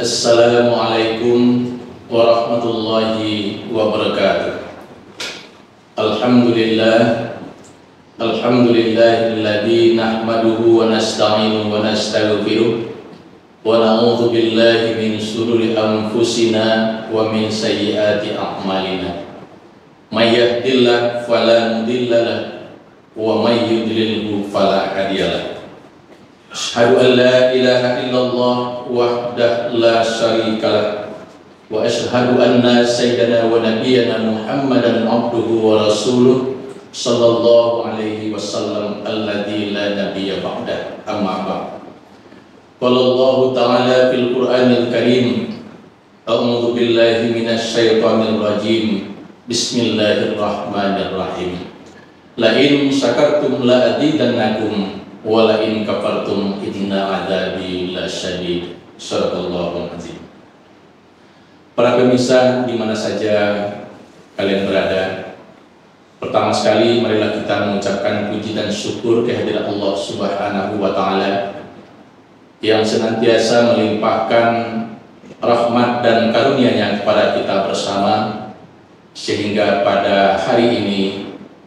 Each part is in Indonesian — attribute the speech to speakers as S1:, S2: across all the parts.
S1: Assalamualaikum warahmatullahi wabarakatuh. Alhamdulillahilladzi nahmaduhu wa nasta'inuhu wa nastaghfiruh wa na'udzu billahi min shururi anfusina wa min sayyiati a'malina. May yahdihillahu fala mudilla lahu wa may yudlilhu fala hadiya lahu. Asyhadu an la ilaha illallah wahdahu la syarika lah wa asyhadu anna sayyidana wa nabiyyana Muhammadan abduhu wa rasuluh sallallahu alaihi wasallam alladzi la nabiyya ba'dah. Amma ba'd. Qala Allah ta'ala fil Qur'anil Karim, a'udzu billahi minasy syaithanir rajim. Bismillahirrahmanirrahim. La in syakartum la azidannakum wala in kafartum inna adzabi lasyadid. Shadaqallahul azim. Para pemirsa di mana saja kalian berada, pertama sekali marilah kita mengucapkan puji dan syukur kehadirat Allah Subhanahu wa taala yang senantiasa melimpahkan rahmat dan karunia-Nya kepada kita bersama, sehingga pada hari ini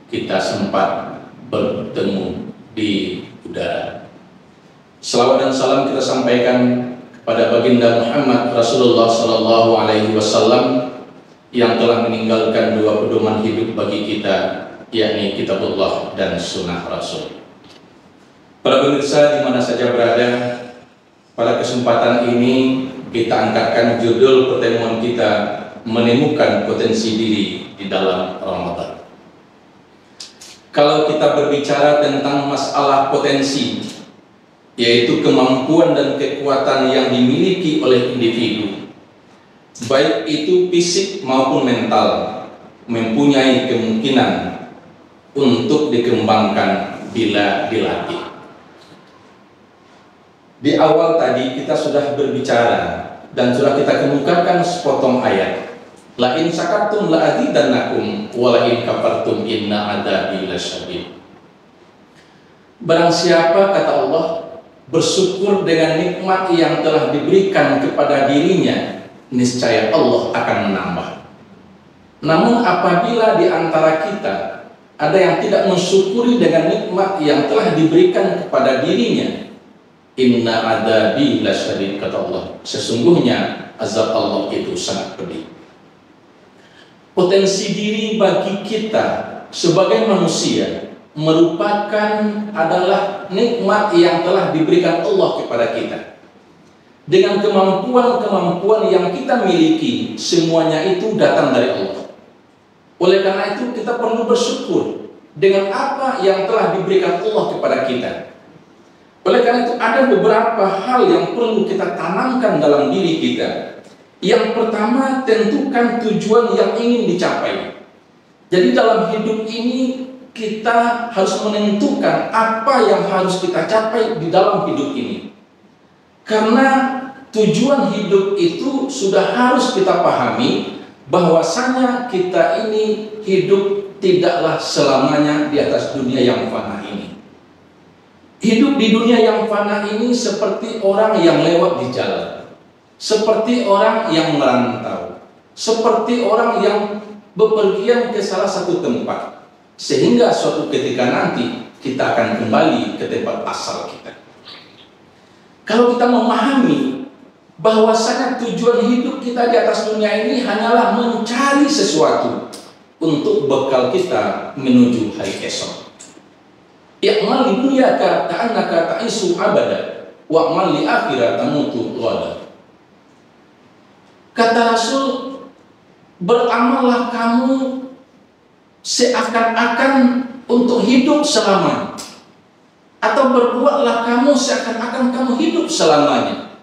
S1: kita sempat bertemu di udara. Salawat dan salam kita sampaikan kepada baginda Muhammad Rasulullah sallallahu alaihi wasallam yang telah meninggalkan dua pedoman hidup bagi kita, yakni kitabullah dan sunnah Rasul. Para pemirsa di mana saja berada, pada kesempatan ini kita angkatkan judul pertemuan kita, menemukan potensi diri di dalam Ramadan. Kalau kita berbicara tentang masalah potensi, yaitu kemampuan dan kekuatan yang dimiliki oleh individu, baik itu fisik maupun mental, mempunyai kemungkinan untuk dikembangkan bila dilatih. Di awal tadi kita sudah berbicara dan sudah kita kemukakan sepotong ayat. La in syakartum la azidannakum wa la in kafartum inna adzabi lasyadid. Barang siapa, kata Allah, bersyukur dengan nikmat yang telah diberikan kepada dirinya, niscaya Allah akan menambah. Namun apabila di antara kita ada yang tidak mensyukuri dengan nikmat yang telah diberikan kepada dirinya, inna adzabi lasyadid, kata Allah, sesungguhnya azab Allah itu sangat pedih. Potensi diri bagi kita sebagai manusia merupakan adalah nikmat yang telah diberikan Allah kepada kita. Dengan kemampuan-kemampuan yang kita miliki, semuanya itu datang dari Allah. Oleh karena itu kita perlu bersyukur dengan apa yang telah diberikan Allah kepada kita. Oleh karena itu ada beberapa hal yang perlu kita tanamkan dalam diri kita. Yang pertama, tentukan tujuan yang ingin dicapai. Jadi dalam hidup ini kita harus menentukan apa yang harus kita capai di dalam hidup ini. Karena tujuan hidup itu sudah harus kita pahami, bahwasanya kita ini hidup tidaklah selamanya di atas dunia yang fana ini. Hidup di dunia yang fana ini seperti orang yang lewat di jalan, seperti orang yang merantau, seperti orang yang bepergian ke salah satu tempat, sehingga suatu ketika nanti kita akan kembali ke tempat asal kita. Kalau kita memahami bahwasanya tujuan hidup kita di atas dunia ini hanyalah mencari sesuatu untuk bekal kita menuju hari esok. I'mal li dunyaka ka'annaka ta'isu abada wa'mal li akhirati tamutu ghada. Kata Rasul, beramallah kamu seakan-akan untuk hidup selamanya, atau berbuatlah kamu seakan-akan kamu hidup selamanya.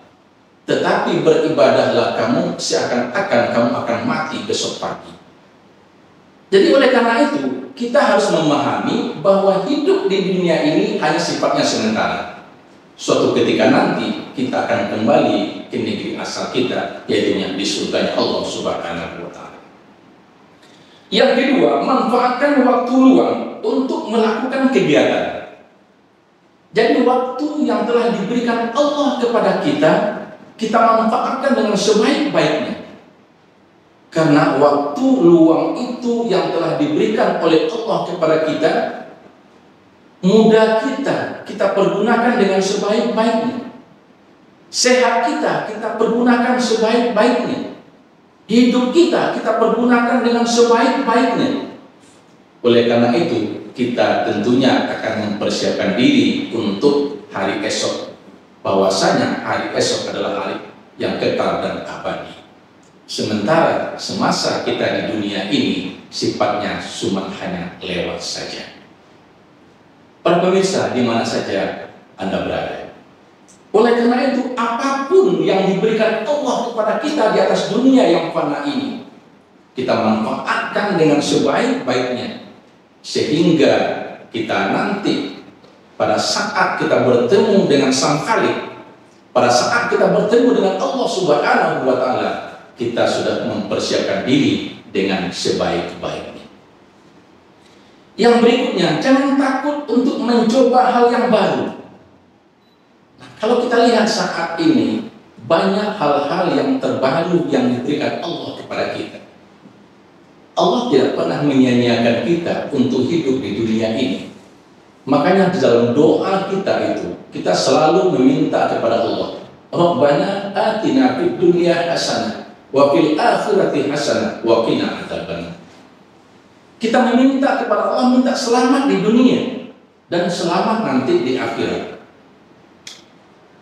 S1: Tetapi tetapi beribadahlah kamu seakan-akan kamu akan mati besok pagi. Jadi oleh karena itu, kita harus memahami bahwa hidup di dunia ini hanya sifatnya sementara. Suatu ketika nanti kita akan kembali ke negeri asal kita, yaitu di surganya Allah Subhanahu wa Ta'ala. Yang kedua, manfaatkan waktu luang untuk melakukan kegiatan. Jadi waktu yang telah diberikan Allah kepada kita manfaatkan dengan sebaik-baiknya. Karena waktu luang itu yang telah diberikan oleh Allah kepada kita, muda kita pergunakan dengan sebaik-baiknya. Sehat kita pergunakan sebaik-baiknya. Hidup kita pergunakan dengan sebaik-baiknya. Oleh karena itu, kita tentunya akan mempersiapkan diri untuk hari esok. Bahwasanya hari esok adalah hari yang kekal dan abadi. Sementara semasa kita di dunia ini sifatnya cuma hanya lewat saja. Para pemirsa, di mana saja Anda berada, oleh karena itu, apapun yang diberikan Allah kepada kita di atas dunia yang fana ini, kita manfaatkan dengan sebaik-baiknya, sehingga kita nanti pada saat kita bertemu dengan Sang Khalik, pada saat kita bertemu dengan Allah Subhanahu wa Ta'ala, kita sudah mempersiapkan diri dengan sebaik-baiknya. Yang berikutnya, jangan takut untuk mencoba hal yang baru. Nah, kalau kita lihat saat ini, banyak hal-hal yang terbaru yang diberikan Allah kepada kita. Allah tidak pernah menyia-nyiakan kita untuk hidup di dunia ini. Makanya di dalam doa kita itu, kita selalu meminta kepada Allah, Rabbana atina fid dunya hasanah wa fil akhirati hasanah wa qina adzabannar. Kita meminta kepada Allah, minta selamat di dunia dan selamat nanti di akhirat.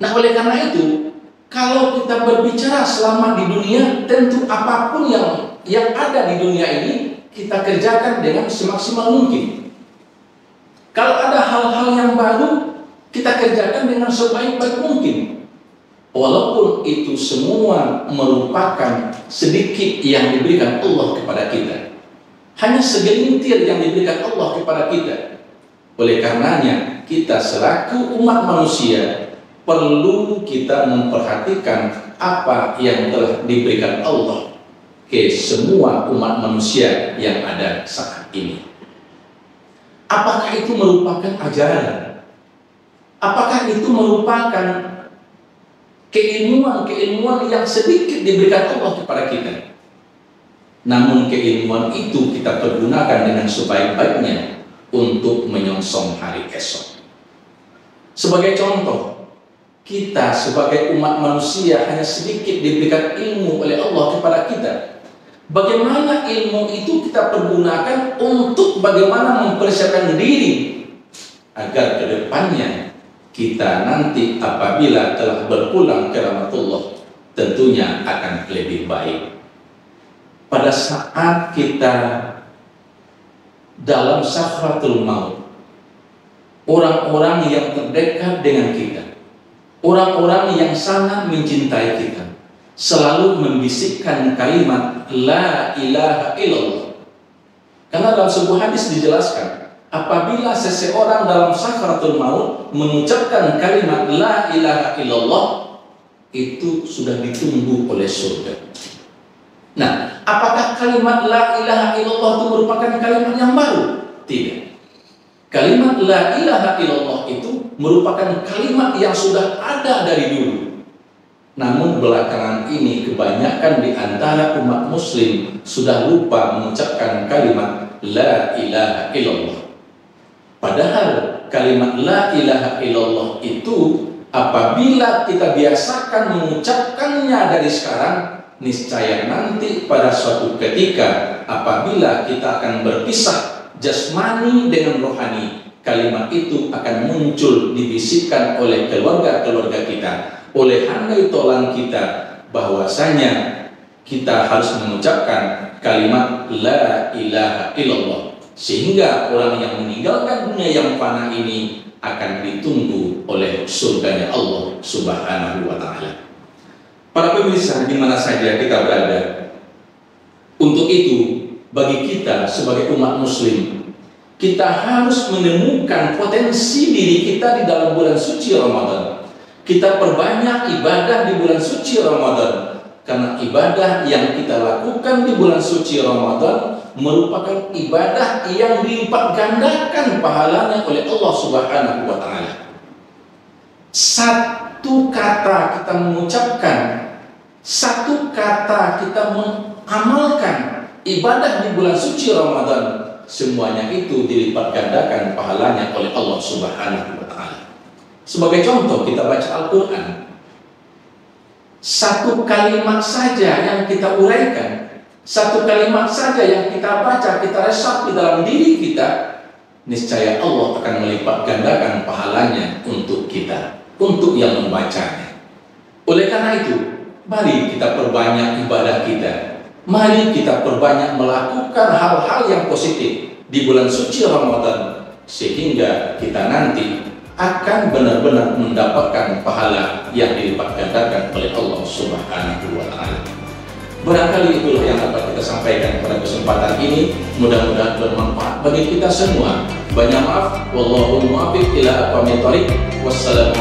S1: Nah, oleh karena itu, kalau kita berbicara selamat di dunia, tentu apapun yang ada di dunia ini kita kerjakan dengan semaksimal mungkin. Kalau ada hal-hal yang baru, kita kerjakan dengan sebaik-baik mungkin. Walaupun itu semua merupakan sedikit yang diberikan Allah kepada kita, hanya segelintir yang diberikan Allah kepada kita. Oleh karenanya, kita selaku umat manusia perlu kita memperhatikan apa yang telah diberikan Allah ke semua umat manusia yang ada saat ini. Apakah itu merupakan ajaran? Apakah itu merupakan keilmuan yang sedikit diberikan Allah kepada kita? Namun keilmuan itu kita pergunakan dengan sebaik-baiknya untuk menyongsong hari esok. Sebagai contoh, kita sebagai umat manusia hanya sedikit diberikan ilmu oleh Allah kepada kita. Bagaimana ilmu itu kita pergunakan untuk bagaimana mempersiapkan diri agar ke depannya kita nanti apabila telah berpulang ke rahmatullah tentunya akan lebih baik. Pada saat kita dalam sakratul maut, orang-orang yang terdekat dengan kita, orang-orang yang sangat mencintai kita, selalu membisikkan kalimat La ilaha illallah. Karena dalam sebuah hadis dijelaskan, apabila seseorang dalam sakratul maut mengucapkan kalimat La ilaha illallah, itu sudah ditunggu oleh surga. Nah, apakah kalimat La ilaha illallah itu merupakan kalimat yang baru? Tidak. Kalimat La ilaha illallah itu merupakan kalimat yang sudah ada dari dulu. Namun belakangan ini kebanyakan di antara umat muslim sudah lupa mengucapkan kalimat La ilaha illallah. Padahal kalimat La ilaha illallah itu apabila kita biasakan mengucapkannya dari sekarang, niscaya nanti pada suatu ketika apabila kita akan berpisah jasmani dengan rohani, kalimat itu akan muncul dibisikkan oleh keluarga-keluarga kita, oleh handai tolan kita, bahwasanya kita harus mengucapkan kalimat La ilaha illallah, sehingga orang yang meninggalkan dunia yang fana ini akan ditunggu oleh surganya Allah Subhanahu wa Ta'ala. Para pemirsa, di mana saja kita berada, untuk itu bagi kita sebagai umat muslim, kita harus menemukan potensi diri kita di dalam bulan suci Ramadan. Kita perbanyak ibadah di bulan suci Ramadan, karena ibadah yang kita lakukan di bulan suci Ramadan merupakan ibadah yang dilipat gandakan pahalanya oleh Allah Subhanahu wa Ta'ala. Satu kata kita mengucapkan, satu kata kita mengamalkan ibadah di bulan suci Ramadan, semuanya itu dilipat gandakan pahalanya oleh Allah Subhanahu wa Ta'ala. Sebagai contoh, kita baca Al-Quran, satu kalimat saja yang kita uraikan, satu kalimat saja yang kita baca, kita resap di dalam diri kita, niscaya Allah akan melipat gandakan pahalanya untuk kita, untuk yang membacanya. Oleh karena itu, mari kita perbanyak ibadah kita. Mari kita perbanyak melakukan hal-hal yang positif di bulan suci Ramadan, sehingga kita nanti akan benar-benar mendapatkan pahala yang dilipat gandakan oleh Allah Subhanahu wa Ta'ala. Barangkali itulah yang dapat kita sampaikan pada kesempatan ini. Mudah-mudahan bermanfaat bagi kita semua. Banyak maaf, wallahu muwaffiq ila aqwamit thoriq. Wassalamu